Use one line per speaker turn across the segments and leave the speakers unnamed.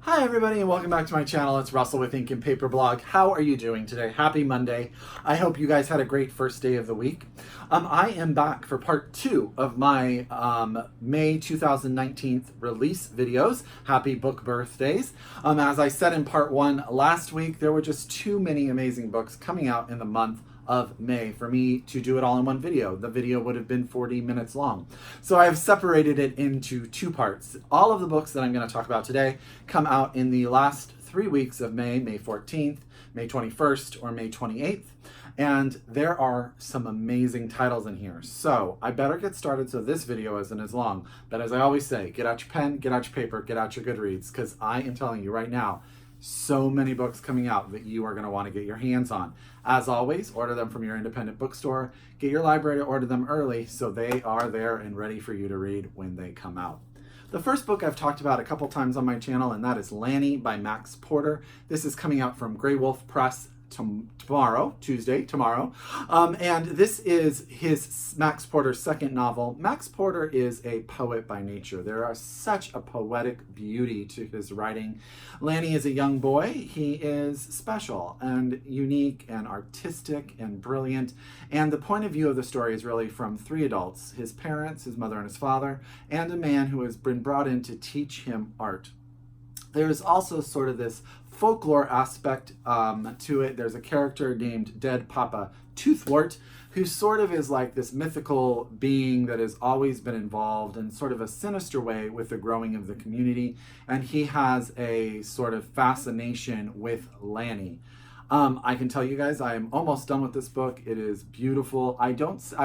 Hi everybody and welcome back to my channel. It's Russell with Ink and Paper Blog. How are you doing today? Happy Monday. I hope you guys had a great first day of the week. I am back for part 2 of my May 2019 release videos. Happy book birthdays. As I said in part 1 last week, there were just too many amazing books coming out in the month of May for me to do it all in one video. The video would have been 40 minutes long. So I have separated it into 2 parts. All of the books that I'm going to talk about today come out in the last 3 weeks of May, May 14th, May 21st, or May 28th. And there are some amazing titles in here. So I better get started so this video isn't as long. But as I always say, get out your pen, get out your paper, get out your Goodreads, because I am telling you right now, so many books coming out that you are going to want to get your hands on. As always, order them from your independent bookstore. Get your library to order them early so they are there and ready for you to read when they come out. The first book I've talked about a couple times on my channel, and that is Lanny by Max Porter. This is coming out from Graywolf Press tomorrow, and this is his Max Porter's second novel. Max Porter is a poet by nature. There is such a poetic beauty to his writing. Lanny is a young boy. He is special and unique and artistic and brilliant, and the point of view of the story is really from 3 adults: his parents, his mother and his father, and a man who has been brought in to teach him art. There is also sort of this folklore aspect to it. There's a character named Dead Papa Toothwort, who sort of is like this mythical being that has always been involved in sort of a sinister way with the growing of the community. And he has a sort of fascination with Lanny. I can tell you guys, I am almost done with this book. It is beautiful. I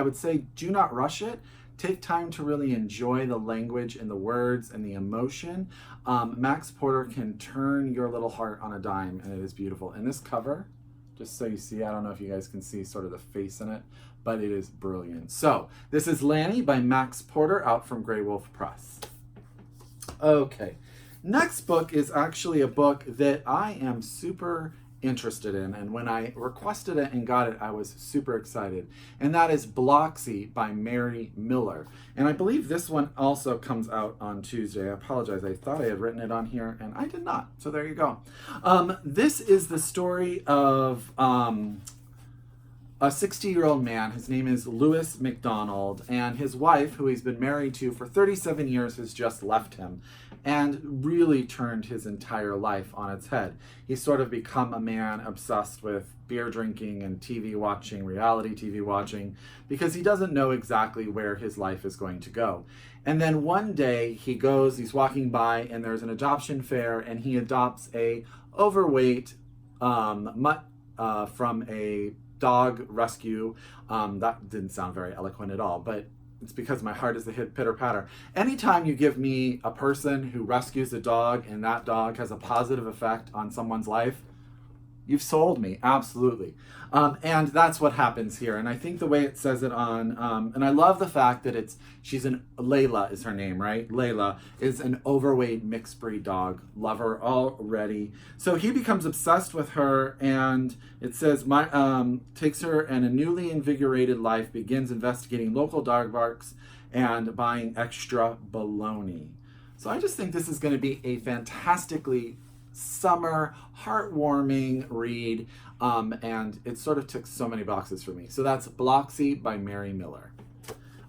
would say do not rush it. Take time to really enjoy the language and the words and the emotion. Max Porter can turn your little heart on a dime, and it is beautiful. And this cover, just so you see, I don't know if you guys can see sort of the face in it, but it is brilliant. So this is Lanny by Max Porter, out from Graywolf Press. Okay, next book is actually a book that I am super interested in, and when I requested it and got it, I was super excited, and that is Biloxi by Mary Miller. And I believe this one also comes out on Tuesday. I apologize, I thought I had written it on here and I did not, so there you go. This is the story of a 60-year-old man. His name is Lewis McDonald, and his wife, who he's been married to for 37 years, has just left him and really turned his entire life on its head. He's sort of become a man obsessed with beer drinking and TV watching, reality TV watching, because he doesn't know exactly where his life is going to go. And then one day he's walking by and there's an adoption fair, and he adopts a overweight mutt from a dog rescue. That didn't sound very eloquent at all, but it's because my heart is the hit pitter patter. Anytime you give me a person who rescues a dog and that dog has a positive effect on someone's life, you've sold me, absolutely. And that's what happens here. And I think the way it says it on, and I love the fact that Layla is her name, right? Layla is an overweight mixed breed dog, lover already. So he becomes obsessed with her, and it says, takes her, and a newly invigorated life begins investigating local dog parks and buying extra bologna. So I just think this is going to be a fantastically summer, heartwarming read, and it sort of ticked so many boxes for me. So that's Biloxi by Mary Miller.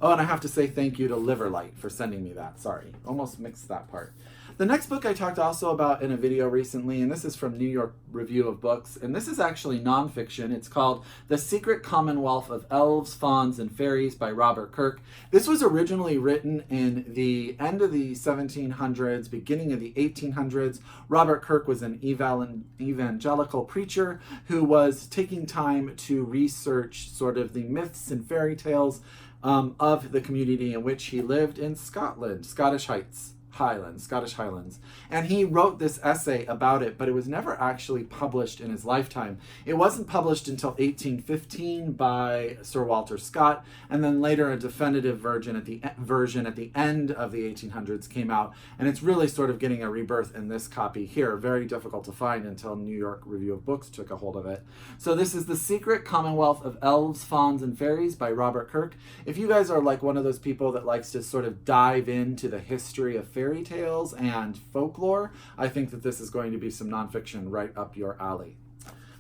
Oh, and I have to say thank you to Liverlight for sending me that. Sorry, almost mixed that part. The next book I talked also about in a video recently, and this is from New York Review of Books, and this is actually nonfiction. It's called The Secret Commonwealth of Elves, Fauns, and Fairies by Robert Kirk. This was originally written in the end of the 1700s, beginning of the 1800s. Robert Kirk was an evangelical preacher who was taking time to research sort of the myths and fairy tales of the community in which he lived in Scotland, Scottish Highlands. And he wrote this essay about it, but it was never actually published in his lifetime. It wasn't published until 1815 by Sir Walter Scott, and then later a definitive version at the end of the 1800s came out, and it's really sort of getting a rebirth in this copy here. Very difficult to find until New York Review of Books took a hold of it. So this is The Secret Commonwealth of Elves, Fauns, and Fairies by Robert Kirk. If you guys are like one of those people that likes to sort of dive into the history of fairy fairy tales and folklore, I think that this is going to be some nonfiction right up your alley.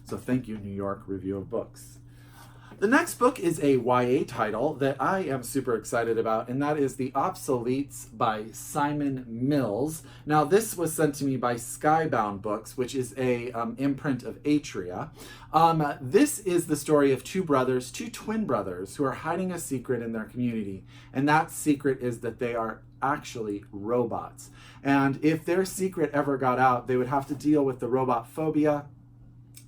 So thank you, New York Review of Books. The next book is a YA title that I am super excited about, and that is The Obsoletes by Simon Mills. Now, this was sent to me by Skybound Books, which is a imprint of Atria. This is the story of two twin brothers, who are hiding a secret in their community, and that secret is that they are actually robots. And if their secret ever got out, they would have to deal with the robot phobia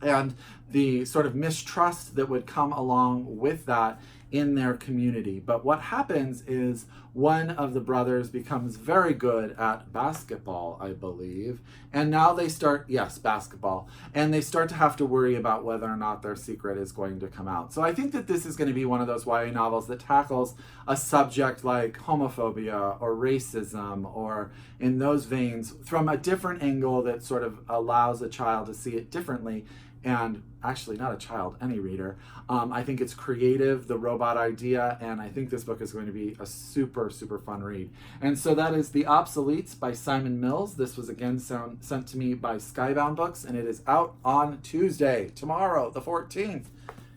and the sort of mistrust that would come along with that in their community. But what happens is one of the brothers becomes very good at basketball, I believe. And now they start, yes, basketball. And they start to have to worry about whether or not their secret is going to come out. So I think that this is going to be one of those YA novels that tackles a subject like homophobia or racism or in those veins from a different angle that sort of allows a child to see it differently. And actually, not a child, any reader. I think it's creative, the robot idea, and I think this book is going to be a super, super fun read. And so that is The Obsoletes by Simon Mills. This was again sent to me by Skybound Books, and it is out on Tuesday, tomorrow, the 14th.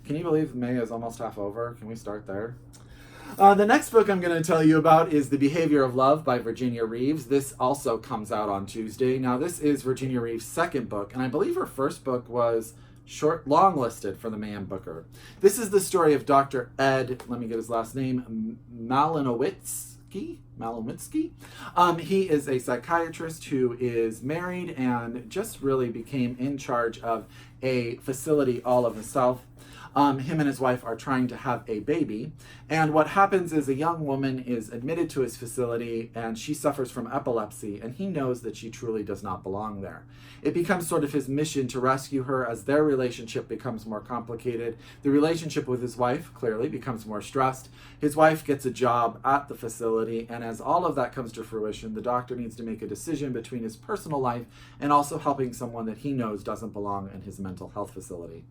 Can you believe May is almost half over? Can we start there? The next book I'm going to tell you about is The Behavior of Love by Virginia Reeves. This also comes out on Tuesday. Now, this is Virginia Reeves' second book, and I believe her first book was longlisted for the Man Booker. This is the story of Dr. Ed, let me get his last name, Malinowitzki. He is a psychiatrist who is married and just really became in charge of a facility all of himself. Him and his wife are trying to have a baby. And what happens is a young woman is admitted to his facility and she suffers from epilepsy, and he knows that she truly does not belong there. It becomes sort of his mission to rescue her as their relationship becomes more complicated. The relationship with his wife clearly becomes more stressed. His wife gets a job at the facility, and as all of that comes to fruition, the doctor needs to make a decision between his personal life and also helping someone that he knows doesn't belong in his mental health facility.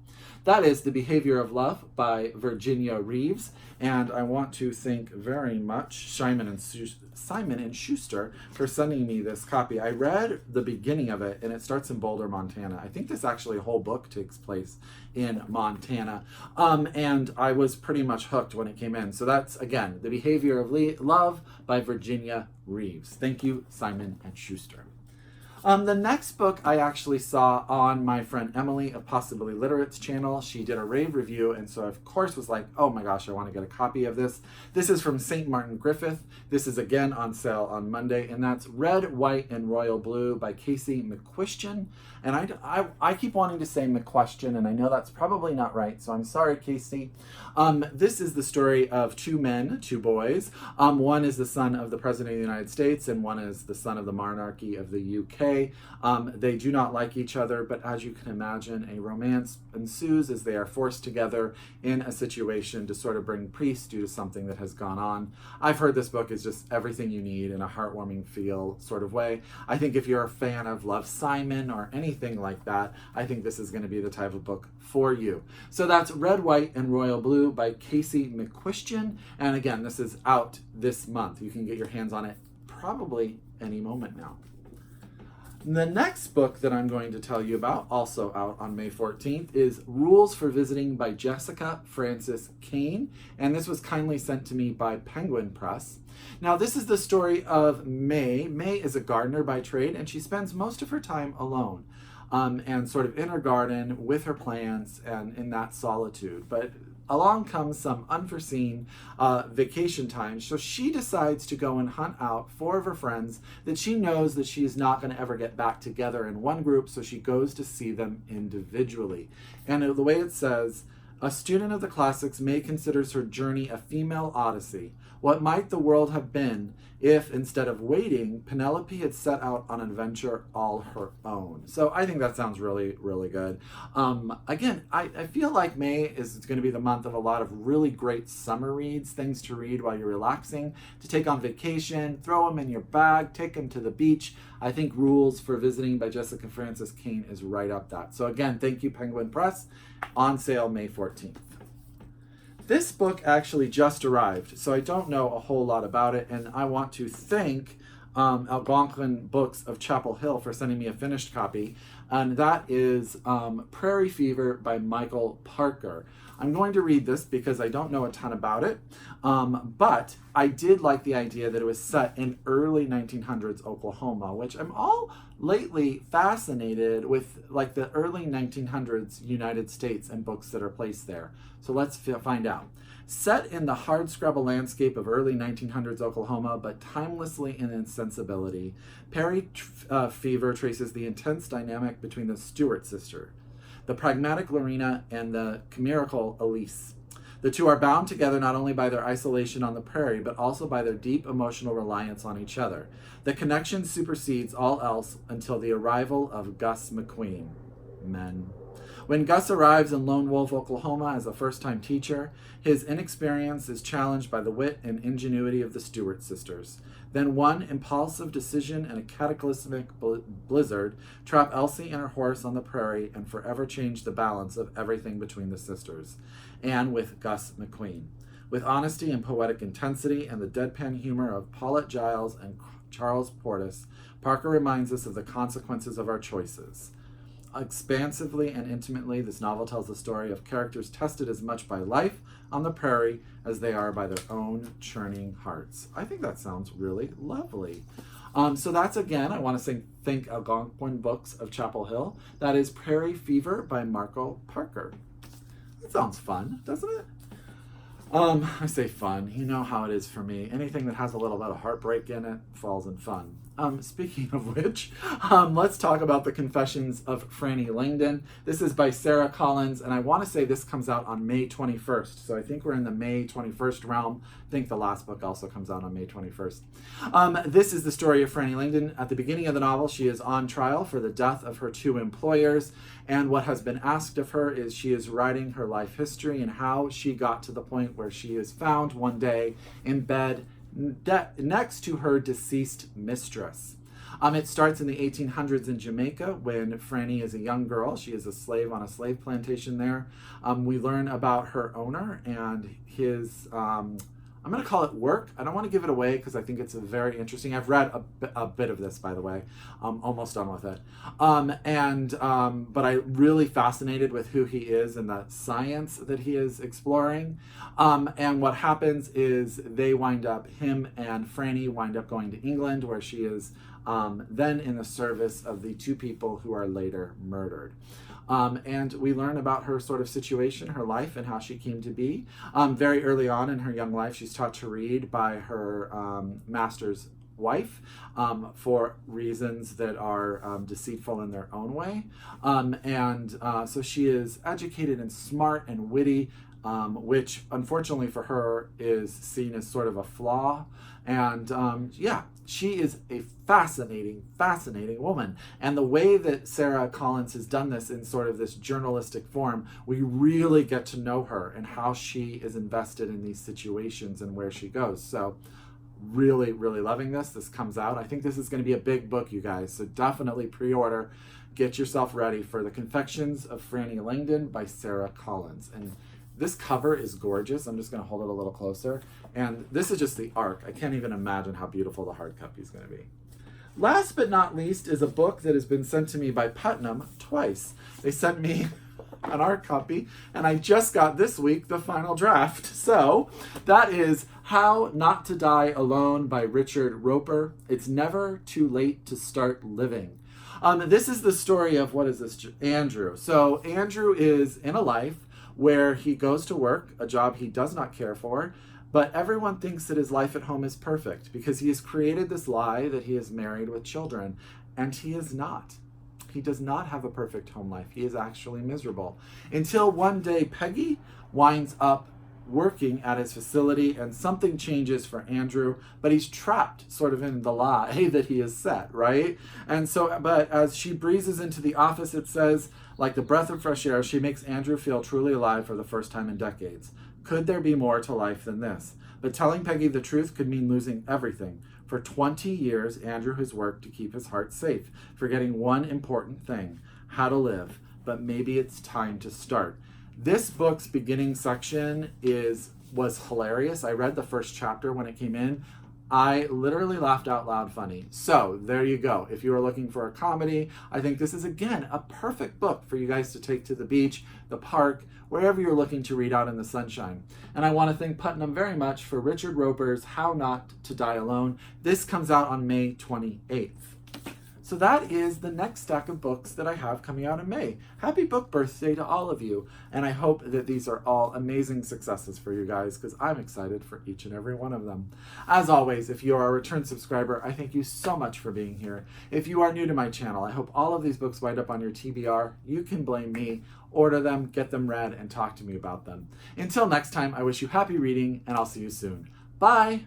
That is The Behavior of Love by Virginia Reeves, and I want to thank very much Simon and Schuster for sending me this copy. I read the beginning of it, and it starts in Boulder, Montana. I think this actually whole book takes place in Montana, and I was pretty much hooked when it came in. So that's, again, The Behavior of Love by Virginia Reeves. Thank you, Simon and Schuster. The next book I actually saw on my friend Emily of Possibly Literate's channel. She did a rave review, and so I, of course, was like, oh my gosh, I want to get a copy of this. This is from St. Martin Griffith. This is again on sale on Monday, and that's Red, White, and Royal Blue by Casey McQuiston. And I keep wanting to say McQuestion, and I know that's probably not right, so I'm sorry, Casey. This is the story of two men, two boys. One is the son of the President of the United States, and one is the son of the monarchy of the UK. They do not like each other, but as you can imagine, a romance ensues as they are forced together in a situation to sort of bring peace due to something that has gone on. I've heard this book is just everything you need in a heartwarming feel sort of way. I think if you're a fan of Love, Simon or anything like that, I think this is going to be the type of book for you. So that's Red, White, and Royal Blue by Casey McQuiston. And again, this is out this month. You can get your hands on it probably any moment now. The next book that I'm going to tell you about, also out on May 14th, is Rules for Visiting by Jessica Frances Kane, and this was kindly sent to me by Penguin Press. Now, this is the story of May. May is a gardener by trade, and she spends most of her time alone and sort of in her garden with her plants and in that solitude. But along comes some unforeseen vacation time, so she decides to go and hunt out four of her friends that she knows that she's not going to ever get back together in one group, so she goes to see them individually. And the way it says, a student of the classics, May considers her journey a female odyssey. What might the world have been if, instead of waiting, Penelope had set out on an adventure all her own? So I think that sounds really, really good. Again, I feel like May is going to be the month of a lot of really great summer reads, things to read while you're relaxing, to take on vacation, throw them in your bag, take them to the beach. I think Rules for Visiting by Jessica Frances Kane is right up that. So again, thank you, Penguin Press. On sale May 14th. This book actually just arrived, so I don't know a whole lot about it, and I want to thank Algonquin Books of Chapel Hill for sending me a finished copy, and that is Prairie Fever by Michael Parker. I'm going to read this because I don't know a ton about it, but I did like the idea that it was set in early 1900s Oklahoma, which I'm all lately fascinated with, like the early 1900s United States and books that are placed there. So let's find out. Set in the hardscrabble landscape of early 1900s Oklahoma, but timelessly in its sensibility, Prairie Fever traces the intense dynamic between the Stewart sister, the pragmatic Lorena, and the chimerical Elise. The two are bound together not only by their isolation on the prairie, but also by their deep emotional reliance on each other. The connection supersedes all else until the arrival of Gus McQueen. Men. When Gus arrives in Lone Wolf, Oklahoma as a first-time teacher, his inexperience is challenged by the wit and ingenuity of the Stewart sisters. Then one impulsive decision and a cataclysmic blizzard trap Elsie and her horse on the prairie and forever change the balance of everything between the sisters. And with Gus McQueen. With honesty and poetic intensity and the deadpan humor of Paulette Giles and Charles Portis, Parker reminds us of the consequences of our choices. Expansively and intimately, this novel tells the story of characters tested as much by life on the prairie as they are by their own churning hearts. I think that sounds really lovely. So that's, again, I want to say thank Algonquin Books of Chapel Hill. That is Prairie Fever by Michael Parker. That sounds fun, doesn't it? I say fun. You know how it is for me. Anything that has a little bit of heartbreak in it falls in fun. Speaking of which, let's talk about The Confessions of Frannie Langton. This is by Sarah Collins, and I want to say this comes out on May 21st. So I think we're in the May 21st realm. I think the last book also comes out on May 21st. This is the story of Frannie Langton. At the beginning of the novel, she is on trial for the death of her two employers, and what has been asked of her is she is writing her life history and how she got to the point where she is found one day in bed next to her deceased mistress. It starts in the 1800s in Jamaica when Frannie is a young girl. She is a slave on a slave plantation there. We learn about her owner and his, I'm going to call it work. I don't want to give it away because I think it's very interesting. I've read a bit of this, by the way. Almost done with it. But I'm really fascinated with who he is and the science that he is exploring. And what happens is him and Frannie wind up going to England, where she is then in the service of the two people who are later murdered. And we learn about her sort of situation, her life, and how she came to be. Very early on in her young life, she's taught to read by her master's wife for reasons that are deceitful in their own way. So she is educated and smart and witty, which unfortunately for her is seen as sort of a flaw. She is a fascinating woman. And the way that Sarah Collins has done this in sort of this journalistic form, we really get to know her and how she is invested in these situations and where she goes. So really, really loving this. This comes out. I think this is going to be a big book, you guys. So definitely pre-order. Get yourself ready for The Confessions of Frannie Langton by Sarah Collins. And this cover is gorgeous. I'm just going to hold it a little closer. And this is just the arc. I can't even imagine how beautiful the hard copy is going to be. Last but not least is a book that has been sent to me by Putnam twice. They sent me an art copy, and I just got this week the final draft. So that is How Not to Die Alone by Richard Roper. It's never too late to start living. This is the story of, Andrew. So Andrew is in a life where he goes to work, a job he does not care for, but everyone thinks that his life at home is perfect because he has created this lie that he is married with children, and he is not. He does not have a perfect home life. He is actually miserable. Until one day Peggy winds up working at his facility and something changes for Andrew, but he's trapped sort of in the lie that he has set, right? And so, but as she breezes into the office, it says, like the breath of fresh air, she makes Andrew feel truly alive for the first time in decades. Could there be more to life than this? But telling Peggy the truth could mean losing everything. For 20 years, Andrew has worked to keep his heart safe, forgetting one important thing, how to live. But maybe it's time to start. This book's beginning section was hilarious. I read the first chapter when it came in. I literally laughed out loud funny. So there you go. If you are looking for a comedy, I think this is, again, a perfect book for you guys to take to the beach, the park, wherever you're looking to read out in the sunshine. And I want to thank Putnam very much for Richard Roper's How Not to Die Alone. This comes out on May 28th. So that is the next stack of books that I have coming out in May. Happy book birthday to all of you. And I hope that these are all amazing successes for you guys, because I'm excited for each and every one of them. As always, if you are a return subscriber, I thank you so much for being here. If you are new to my channel, I hope all of these books wind up on your TBR. You can blame me. Order them, get them read, and talk to me about them. Until next time, I wish you happy reading, and I'll see you soon. Bye!